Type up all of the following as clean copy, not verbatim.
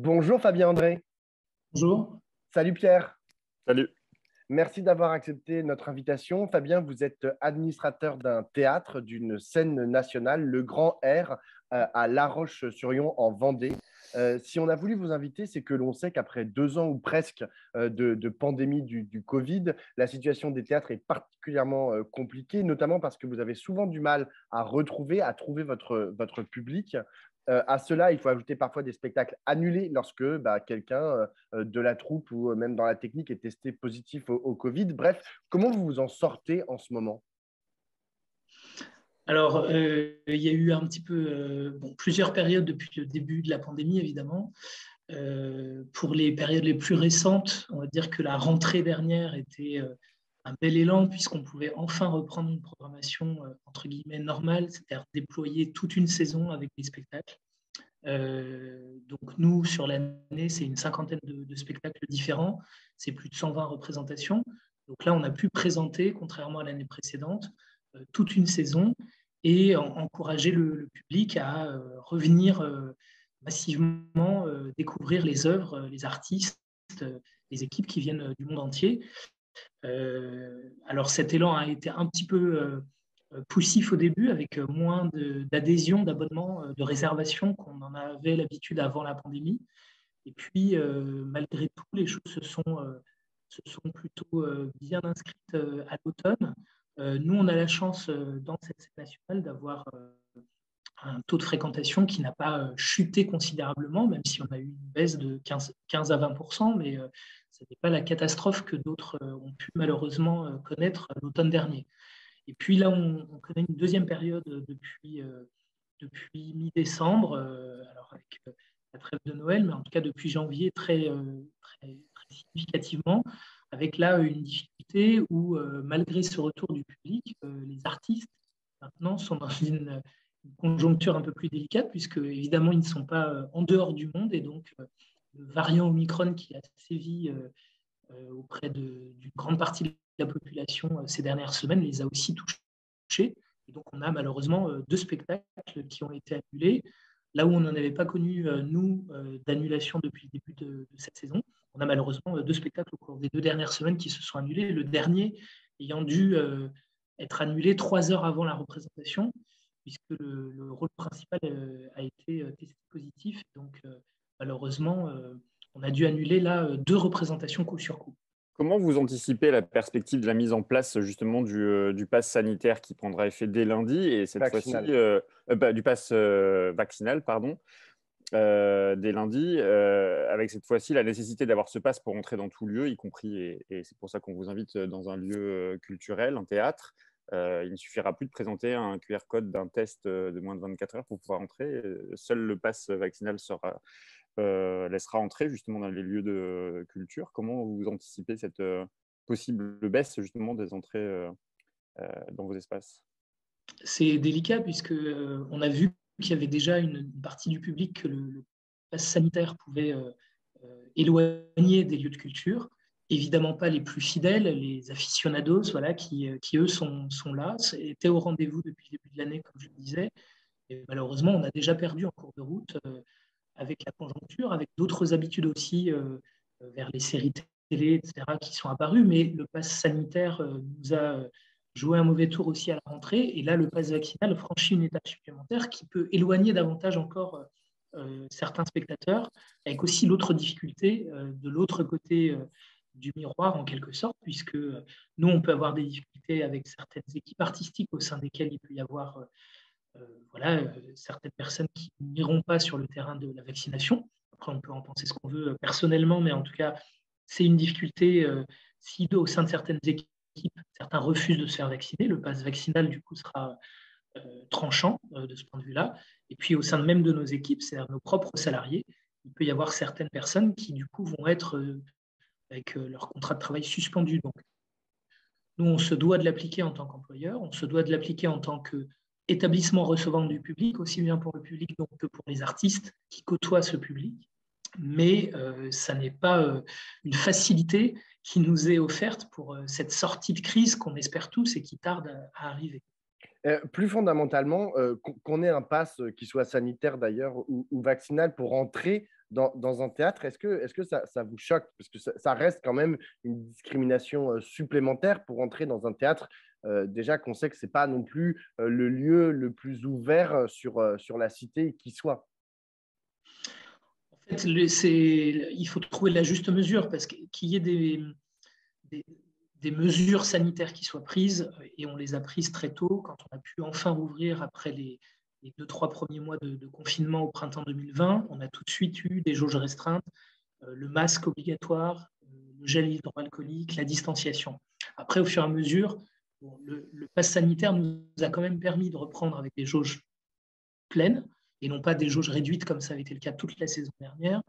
Bonjour Fabien André. Bonjour. Salut Pierre. Salut. Merci d'avoir accepté notre invitation. Fabien, vous êtes administrateur d'un théâtre, d'une scène nationale, le Grand R, à La Roche-sur-Yon en Vendée. Si on a voulu vous inviter, c'est que l'on sait qu'après 2 ans ou presque de pandémie du Covid, la situation des théâtres est particulièrement compliquée, notamment parce que vous avez souvent du mal à trouver votre public. À cela, il faut ajouter parfois des spectacles annulés lorsque quelqu'un de la troupe ou même dans la technique est testé positif au Covid. Bref, comment vous vous en sortez en ce moment? Alors, il y a eu un petit peu plusieurs périodes depuis le début de la pandémie, évidemment. Pour les périodes les plus récentes, on va dire que la rentrée dernière était un bel élan puisqu'on pouvait enfin reprendre une programmation entre guillemets normale, c'est-à-dire déployer toute une saison avec des spectacles. Donc nous, sur l'année, c'est une cinquantaine de spectacles différents, c'est plus de 120 représentations. Donc là, on a pu présenter, contrairement à l'année précédente, toute une saison et encourager le public à revenir massivement découvrir les œuvres, les artistes, les équipes qui viennent du monde entier. Alors cet élan a été un petit peu poussif au début, avec moins d'adhésion, d'abonnement, de réservation qu'on en avait l'habitude avant la pandémie. Et puis, malgré tout, les choses se sont plutôt bien inscrites à l'automne. Nous, on a la chance dans cette scène nationale d'avoir un taux de fréquentation qui n'a pas chuté considérablement, même si on a eu une baisse de 15 à 20%, mais ce n'est pas la catastrophe que d'autres ont pu malheureusement connaître l'automne dernier. Et puis là, on connaît une deuxième période depuis mi-décembre, alors avec la trêve de Noël, mais en tout cas depuis janvier très significativement, avec là une difficulté où, malgré ce retour du public, les artistes maintenant sont dans une conjoncture un peu plus délicate, puisque évidemment, ils ne sont pas en dehors du monde, et donc le variant Omicron qui a sévi auprès d'une grande partie de la population ces dernières semaines les a aussi touchés. Et donc, on a malheureusement 2 spectacles qui ont été annulés. Là où on n'en avait pas connu, nous, d'annulation depuis le début de cette saison, on a malheureusement 2 spectacles au cours des 2 dernières semaines qui se sont annulés. Le dernier ayant dû être annulé 3 heures avant la représentation, puisque le rôle principal a été testé positif. Donc, malheureusement, on a dû annuler là 2 représentations coup sur coup. Comment vous anticipez la perspective de la mise en place justement du pass sanitaire qui prendra effet dès lundi et cette fois-ci du pass vaccinal, pardon, dès lundi, avec cette fois-ci la nécessité d'avoir ce pass pour entrer dans tout lieu, y compris, et c'est pour ça qu'on vous invite dans un lieu culturel, un théâtre. Il ne suffira plus de présenter un QR code d'un test de moins de 24 heures pour pouvoir entrer. Seul le pass vaccinal laissera entrer justement dans les lieux de culture. Comment vous anticipez cette possible baisse justement des entrées dans vos espaces? C'est délicat puisque on a vu qu'il y avait déjà une partie du public que le pass sanitaire pouvait éloigner des lieux de culture. Évidemment pas les plus fidèles, les aficionados, voilà, qui eux sont là, étaient au rendez-vous depuis le début de l'année, comme je le disais. Et malheureusement, on a déjà perdu en cours de route avec la conjoncture, avec d'autres habitudes aussi vers les séries télé, etc., qui sont apparues. Mais le pass sanitaire nous a joué un mauvais tour aussi à la rentrée. Et là, le pass vaccinal franchit une étape supplémentaire qui peut éloigner davantage encore certains spectateurs, avec aussi l'autre difficulté de l'autre côté du miroir, en quelque sorte, puisque nous, on peut avoir des difficultés avec certaines équipes artistiques au sein desquelles il peut y avoir certaines personnes qui n'iront pas sur le terrain de la vaccination. Après, on peut en penser ce qu'on veut personnellement, mais en tout cas, c'est une difficulté si au sein de certaines équipes, certains refusent de se faire vacciner. Le pass vaccinal, du coup, sera tranchant de ce point de vue-là. Et puis, au sein même de nos équipes, c'est-à-dire nos propres salariés, il peut y avoir certaines personnes qui, du coup, vont être avec leur contrat de travail suspendu. Donc, nous, on se doit de l'appliquer en tant qu'employeur, on se doit de l'appliquer en tant qu'établissement recevant du public, aussi bien pour le public donc que pour les artistes qui côtoient ce public. Mais ça n'est pas une facilité qui nous est offerte pour cette sortie de crise qu'on espère tous et qui tarde à arriver. Plus fondamentalement, qu'on ait un pass qui soit sanitaire d'ailleurs ou vaccinal pour entrer dans un théâtre. Est-ce que ça vous choque? Parce que ça reste quand même une discrimination supplémentaire pour entrer dans un théâtre. Déjà qu'on sait que ce n'est pas non plus le lieu le plus ouvert sur la cité qui soit. En fait, il faut trouver la juste mesure parce qu'il y ait des mesures sanitaires qui soient prises, et on les a prises très tôt, quand on a pu enfin rouvrir après les 2-3 premiers mois de confinement au printemps 2020. On a tout de suite eu des jauges restreintes, le masque obligatoire, le gel hydroalcoolique, la distanciation. Après, au fur et à mesure, le pass sanitaire nous a quand même permis de reprendre avec des jauges pleines et non pas des jauges réduites comme ça avait été le cas toute la saison dernière.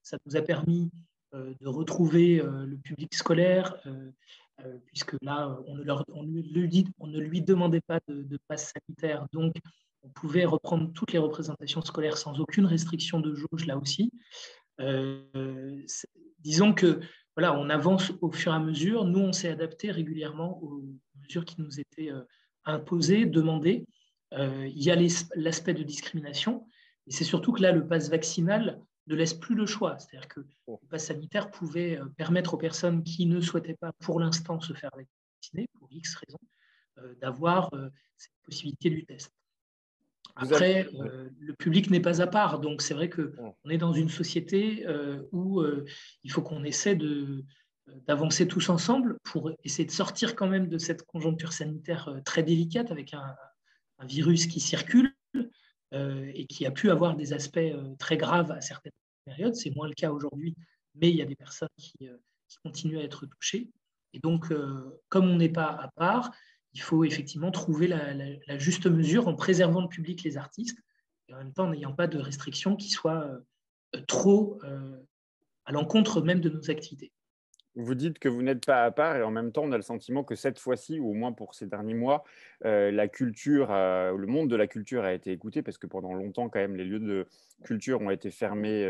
Ça nous a permis de retrouver le public scolaire, puisque là, on ne lui demandait pas de passe sanitaire, donc on pouvait reprendre toutes les représentations scolaires sans aucune restriction de jauge là aussi. Disons que voilà, on avance au fur et à mesure. Nous, on s'est adapté régulièrement aux mesures qui nous étaient imposées, demandées. Il y a l'aspect de discrimination, et c'est surtout que là, le pass vaccinal ne laisse plus le choix. C'est-à-dire que le pass sanitaire pouvait permettre aux personnes qui ne souhaitaient pas pour l'instant se faire vacciner, pour X raisons, d'avoir cette possibilité du test. Après, le public n'est pas à part, donc c'est vrai qu'on est dans une société où il faut qu'on essaie d'avancer tous ensemble pour essayer de sortir quand même de cette conjoncture sanitaire très délicate avec un virus qui circule et qui a pu avoir des aspects très graves à certaines périodes. C'est moins le cas aujourd'hui, mais il y a des personnes qui continuent à être touchées. Et donc, comme on n'est pas à part, il faut effectivement trouver la juste mesure en préservant le public, les artistes, et en même temps en n'ayant pas de restrictions qui soient trop à l'encontre même de nos activités. Vous dites que vous n'êtes pas à part et en même temps, on a le sentiment que cette fois-ci, ou au moins pour ces derniers mois, la culture, le monde de la culture a été écouté parce que pendant longtemps, quand même, les lieux de culture ont été fermés,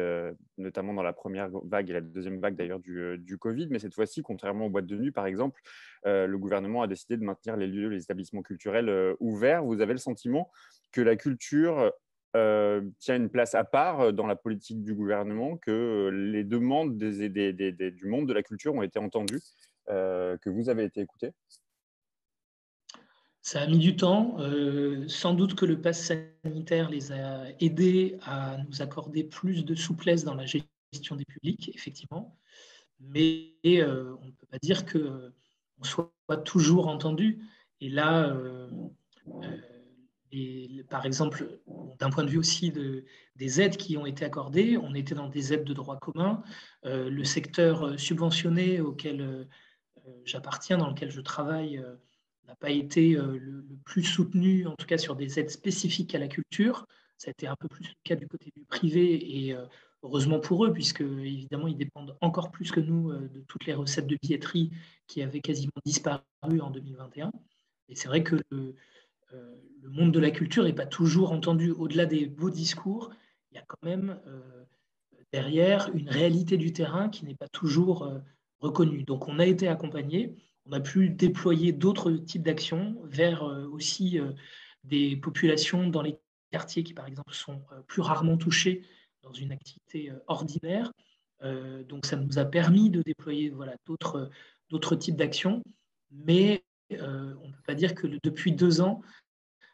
notamment dans la première vague et la deuxième vague d'ailleurs du Covid. Mais cette fois-ci, contrairement aux boîtes de nuit, par exemple, le gouvernement a décidé de maintenir les lieux, les établissements culturels ouverts. Vous avez le sentiment que la culture tient une place à part dans la politique du gouvernement, que les demandes du monde de la culture ont été entendues, que vous avez été écouté? Ça a mis du temps. Sans doute que le pass sanitaire les a aidés à nous accorder plus de souplesse dans la gestion des publics, effectivement. Mais on ne peut pas dire qu'on soit toujours entendu. Et là, par exemple, d'un point de vue aussi des aides qui ont été accordées, on était dans des aides de droit commun. Le secteur subventionné auquel j'appartiens, dans lequel je travaille, n'a pas été le plus soutenu, en tout cas sur des aides spécifiques à la culture. Ça a été un peu plus le cas du côté du privé, et heureusement pour eux, puisque évidemment, ils dépendent encore plus que nous de toutes les recettes de billetterie qui avaient quasiment disparu en 2021. Et c'est vrai que le monde de la culture n'est pas toujours entendu. Au-delà des beaux discours, il y a quand même derrière une réalité du terrain qui n'est pas toujours reconnue. Donc on a été accompagné, on a pu déployer d'autres types d'actions vers aussi des populations dans les quartiers qui, par exemple, sont plus rarement touchées dans une activité ordinaire. Donc ça nous a permis de déployer voilà, d'autres types d'actions, mais on ne peut pas dire que depuis 2 ans,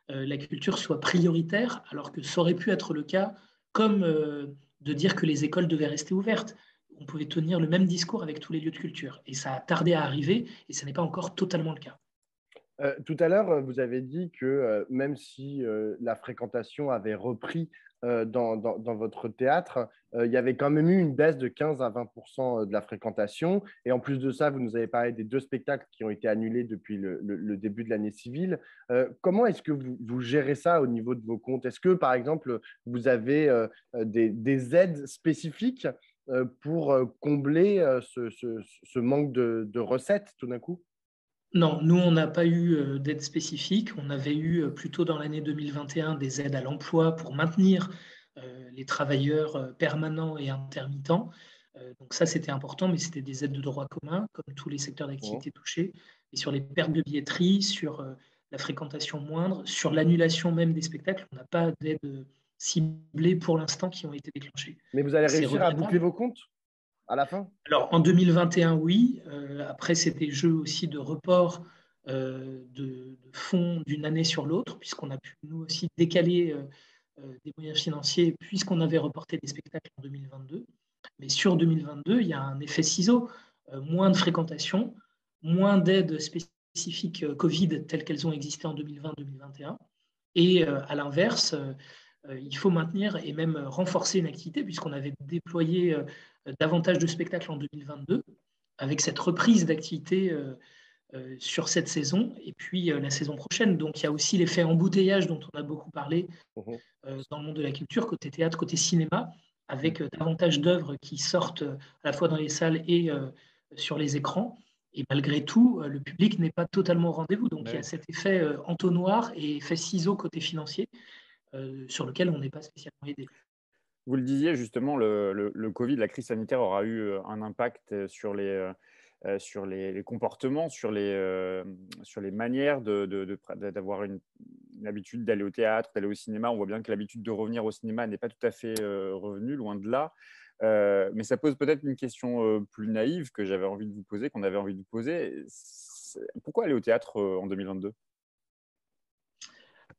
la culture soit prioritaire, alors que ça aurait pu être le cas, comme de dire que les écoles devaient rester ouvertes. On pouvait tenir le même discours avec tous les lieux de culture. Et ça a tardé à arriver, et ce n'est pas encore totalement le cas. Tout à l'heure, vous avez dit que même si la fréquentation avait repris dans votre théâtre, il y avait quand même eu une baisse de 15 à 20% de la fréquentation. Et en plus de ça, vous nous avez parlé des 2 spectacles qui ont été annulés depuis le début de l'année civile. Comment est-ce que vous gérez ça au niveau de vos comptes? Est-ce que, par exemple, vous avez des aides spécifiques pour combler ce manque de recettes tout d'un coup? Non, nous, on n'a pas eu d'aide spécifique. On avait eu plutôt dans l'année 2021 des aides à l'emploi pour maintenir les travailleurs permanents et intermittents. Donc ça, c'était important, mais c'était des aides de droit commun, comme tous les secteurs d'activité touchés. Et sur les pertes de billetterie, sur la fréquentation moindre, sur l'annulation même des spectacles, on n'a pas d'aide ciblés pour l'instant qui ont été déclenchés. Mais vous allez réussir à boucler vos comptes à la fin? Alors, en 2021, oui. Après, c'est des jeux aussi de report de fonds d'une année sur l'autre, puisqu'on a pu, nous aussi, décaler des moyens financiers, puisqu'on avait reporté des spectacles en 2022. Mais sur 2022, il y a un effet ciseau. Moins de fréquentation, moins d'aides spécifiques Covid telles qu'elles ont existé en 2020-2021. Et à l'inverse, il faut maintenir et même renforcer une activité, puisqu'on avait déployé davantage de spectacles en 2022, avec cette reprise d'activité sur cette saison, et puis la saison prochaine. Donc il y a aussi l'effet embouteillage dont on a beaucoup parlé dans le monde de la culture, côté théâtre, côté cinéma, avec davantage d'œuvres qui sortent à la fois dans les salles et sur les écrans. Et malgré tout, le public n'est pas totalement au rendez-vous. Donc il y a cet effet entonnoir et effet ciseau côté financier sur lequel on n'est pas spécialement aidé. Vous le disiez justement, le Covid, la crise sanitaire aura eu un impact sur les comportements, sur les manières d'avoir une habitude d'aller au théâtre, d'aller au cinéma. On voit bien que l'habitude de revenir au cinéma n'est pas tout à fait revenue, loin de là. Mais ça pose peut-être une question plus naïve que j'avais envie de vous poser, qu'on avait envie de vous poser. Pourquoi aller au théâtre en 2022 ?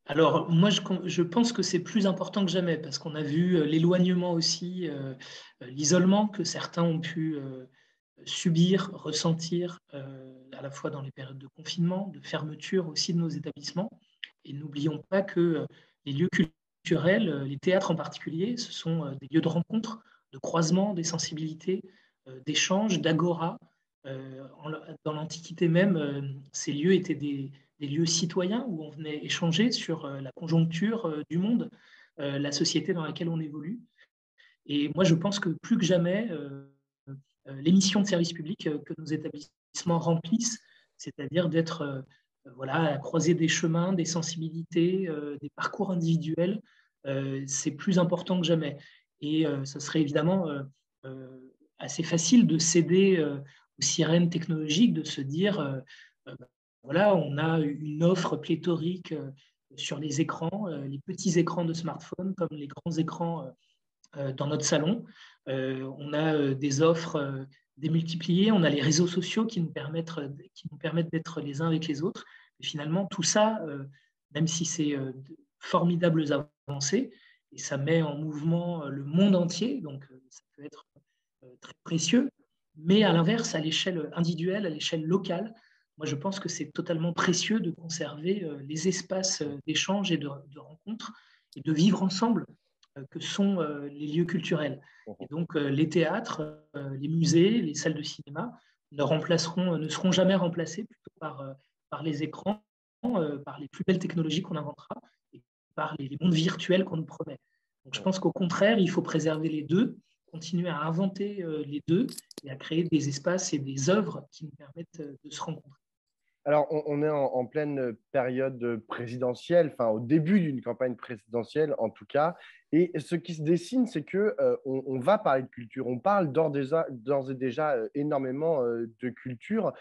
Alors, moi, je pense que c'est plus important que jamais, parce qu'on a vu l'éloignement aussi, l'isolement que certains ont pu subir, ressentir, à la fois dans les périodes de confinement, de fermeture aussi de nos établissements. Et n'oublions pas que les lieux culturels, les théâtres en particulier, ce sont des lieux de rencontre, de croisement des sensibilités, d'échange, d'agora. Dans l'Antiquité même, ces lieux étaient des lieux citoyens où on venait échanger sur la conjoncture du monde, la société dans laquelle on évolue. Et moi, je pense que plus que jamais, les missions de service public que nos établissements remplissent, c'est-à-dire d'être voilà, à la croisée des chemins, des sensibilités, des parcours individuels, c'est plus important que jamais. Et ça serait évidemment assez facile de céder aux sirènes technologiques, de se dire voilà, on a une offre pléthorique sur les écrans, les petits écrans de smartphone comme les grands écrans dans notre salon. On a des offres démultipliées, on a les réseaux sociaux qui nous permettent d'être les uns avec les autres. Et finalement, tout ça, même si c'est formidables avancées, et ça met en mouvement le monde entier, donc ça peut être très précieux, mais à l'inverse, à l'échelle individuelle, à l'échelle locale, moi, je pense que c'est totalement précieux de conserver les espaces d'échange et de rencontre et de vivre ensemble que sont les lieux culturels. Et donc, les théâtres, les musées, les salles de cinéma ne seront jamais remplacés plutôt par les écrans, par les plus belles technologies qu'on inventera et par les mondes virtuels qu'on nous promet. Donc, je pense qu'au contraire, il faut préserver les deux, continuer à inventer les deux et à créer des espaces et des œuvres qui nous permettent de se rencontrer. Alors, on est en pleine période présidentielle, enfin au début d'une campagne présidentielle en tout cas. Et ce qui se dessine, c'est que on va parler de culture. On parle d'ores et déjà énormément de culture,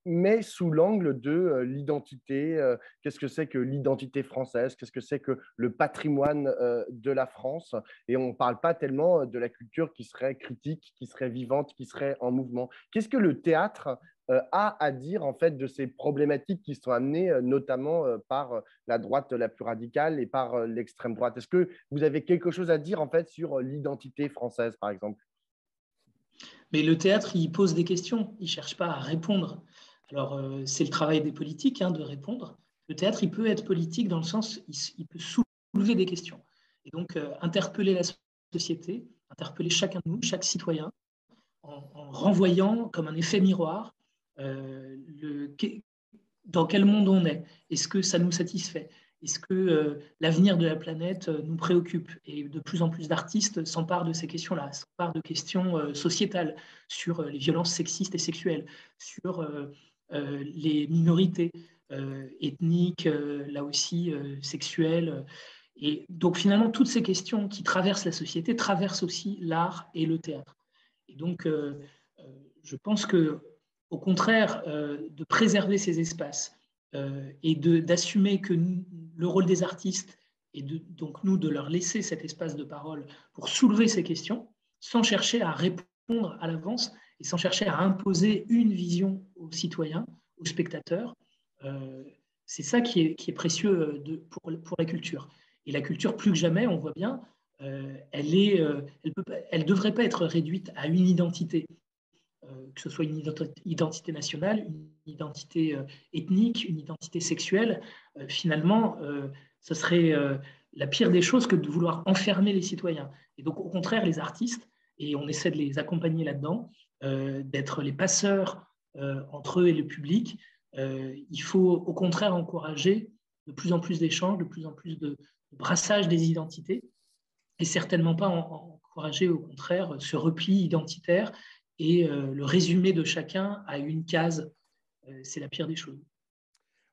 mais sous l'angle de l'identité. Qu'est-ce que c'est que l'identité française? Qu'est-ce que c'est que le patrimoine de la France? Et on ne parle pas tellement de la culture qui serait critique, qui serait vivante, qui serait en mouvement. Qu'est-ce que le théâtre a à dire en fait de ces problématiques qui sont amenées notamment par la droite la plus radicale et par l'extrême droite? Est-ce que vous avez quelque chose à dire en fait sur l'identité française, par exemple? Mais le théâtre, il pose des questions, il ne cherche pas à répondre. Alors, c'est le travail des politiques de répondre. Le théâtre, il peut être politique dans le sens, il peut soulever des questions. Et donc, interpeller la société, interpeller chacun de nous, chaque citoyen, en renvoyant comme un effet miroir dans quel monde on est. Est-ce que ça nous satisfait? Est-ce que l'avenir de la planète nous préoccupe? Et de plus en plus d'artistes s'emparent de ces questions-là, s'emparent de questions sociétales sur les violences sexistes et sexuelles, sur les minorités ethniques, là aussi sexuelles. Et donc finalement, toutes ces questions qui traversent la société traversent aussi l'art et le théâtre. Et donc, je pense que, au contraire, de préserver ces espaces et d'assumer que le rôle des artistes donc nous de leur laisser cet espace de parole pour soulever ces questions sans chercher à répondre à l'avance et sans chercher à imposer une vision aux citoyens, aux spectateurs. C'est ça qui est précieux pour la culture. Et la culture, plus que jamais, on voit bien, elle ne devrait pas être réduite à une identité, que ce soit une identité nationale, une identité ethnique, une identité sexuelle. Finalement, ce serait la pire des choses que de vouloir enfermer les citoyens. Et donc, au contraire, les artistes, et on essaie de les accompagner là-dedans, d'être les passeurs entre eux et le public. Il faut au contraire encourager de plus en plus d'échanges, de plus en plus de brassage des identités, et certainement pas encourager au contraire ce repli identitaire et le résumé de chacun à une case. C'est la pire des choses.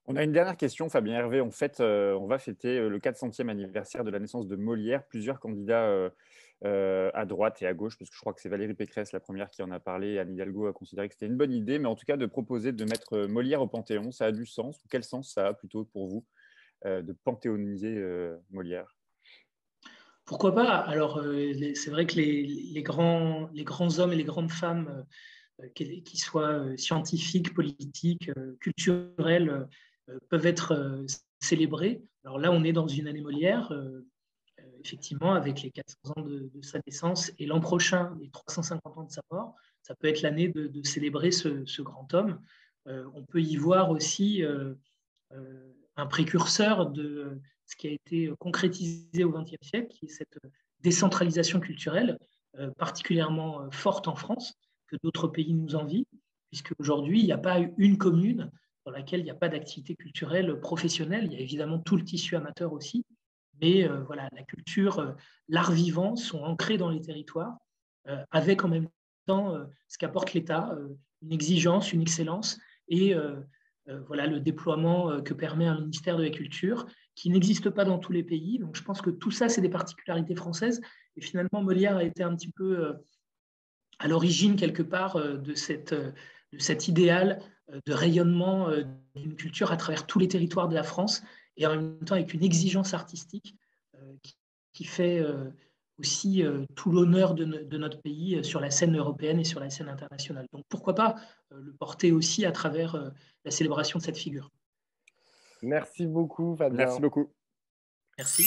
On a une dernière question, Fabien Hervé. En fait, on va fêter le 400e anniversaire de la naissance de Molière. Plusieurs candidats à droite et à gauche, parce que je crois que c'est Valérie Pécresse, la première, qui en a parlé. Anne Hidalgo a considéré que c'était une bonne idée, mais en tout cas, de proposer de mettre Molière au Panthéon, ça a du sens. Quel sens ça a plutôt pour vous de panthéoniser Molière? Pourquoi pas? Alors, c'est vrai que les grands hommes et les grandes femmes, qu'ils soient scientifiques, politiques, culturels, peuvent être célébrés. Alors là, on est dans une année Molière, effectivement, avec les 400 ans de sa naissance et l'an prochain, les 350 ans de sa mort. Ça peut être l'année de célébrer ce grand homme. On peut y voir aussi un précurseur de ce qui a été concrétisé au XXe siècle, qui est cette décentralisation culturelle particulièrement forte en France, que d'autres pays nous envient, puisque aujourd'hui, il n'y a pas une commune dans laquelle il n'y a pas d'activité culturelle professionnelle. Il y a évidemment tout le tissu amateur aussi, mais voilà, la culture, l'art vivant sont ancrés dans les territoires, avec en même temps ce qu'apporte l'État, une exigence, une excellence, et voilà le déploiement que permet un ministère de la Culture qui n'existe pas dans tous les pays. Donc je pense que tout ça, c'est des particularités françaises. Et finalement, Molière a été un petit peu à l'origine, quelque part, de cet idéal de rayonnement d'une culture à travers tous les territoires de la France, et en même temps avec une exigence artistique qui fait aussi tout l'honneur de notre pays sur la scène européenne et sur la scène internationale. Donc pourquoi pas le porter aussi à travers la célébration de cette figure. Merci beaucoup, Fabien. Merci beaucoup. Merci.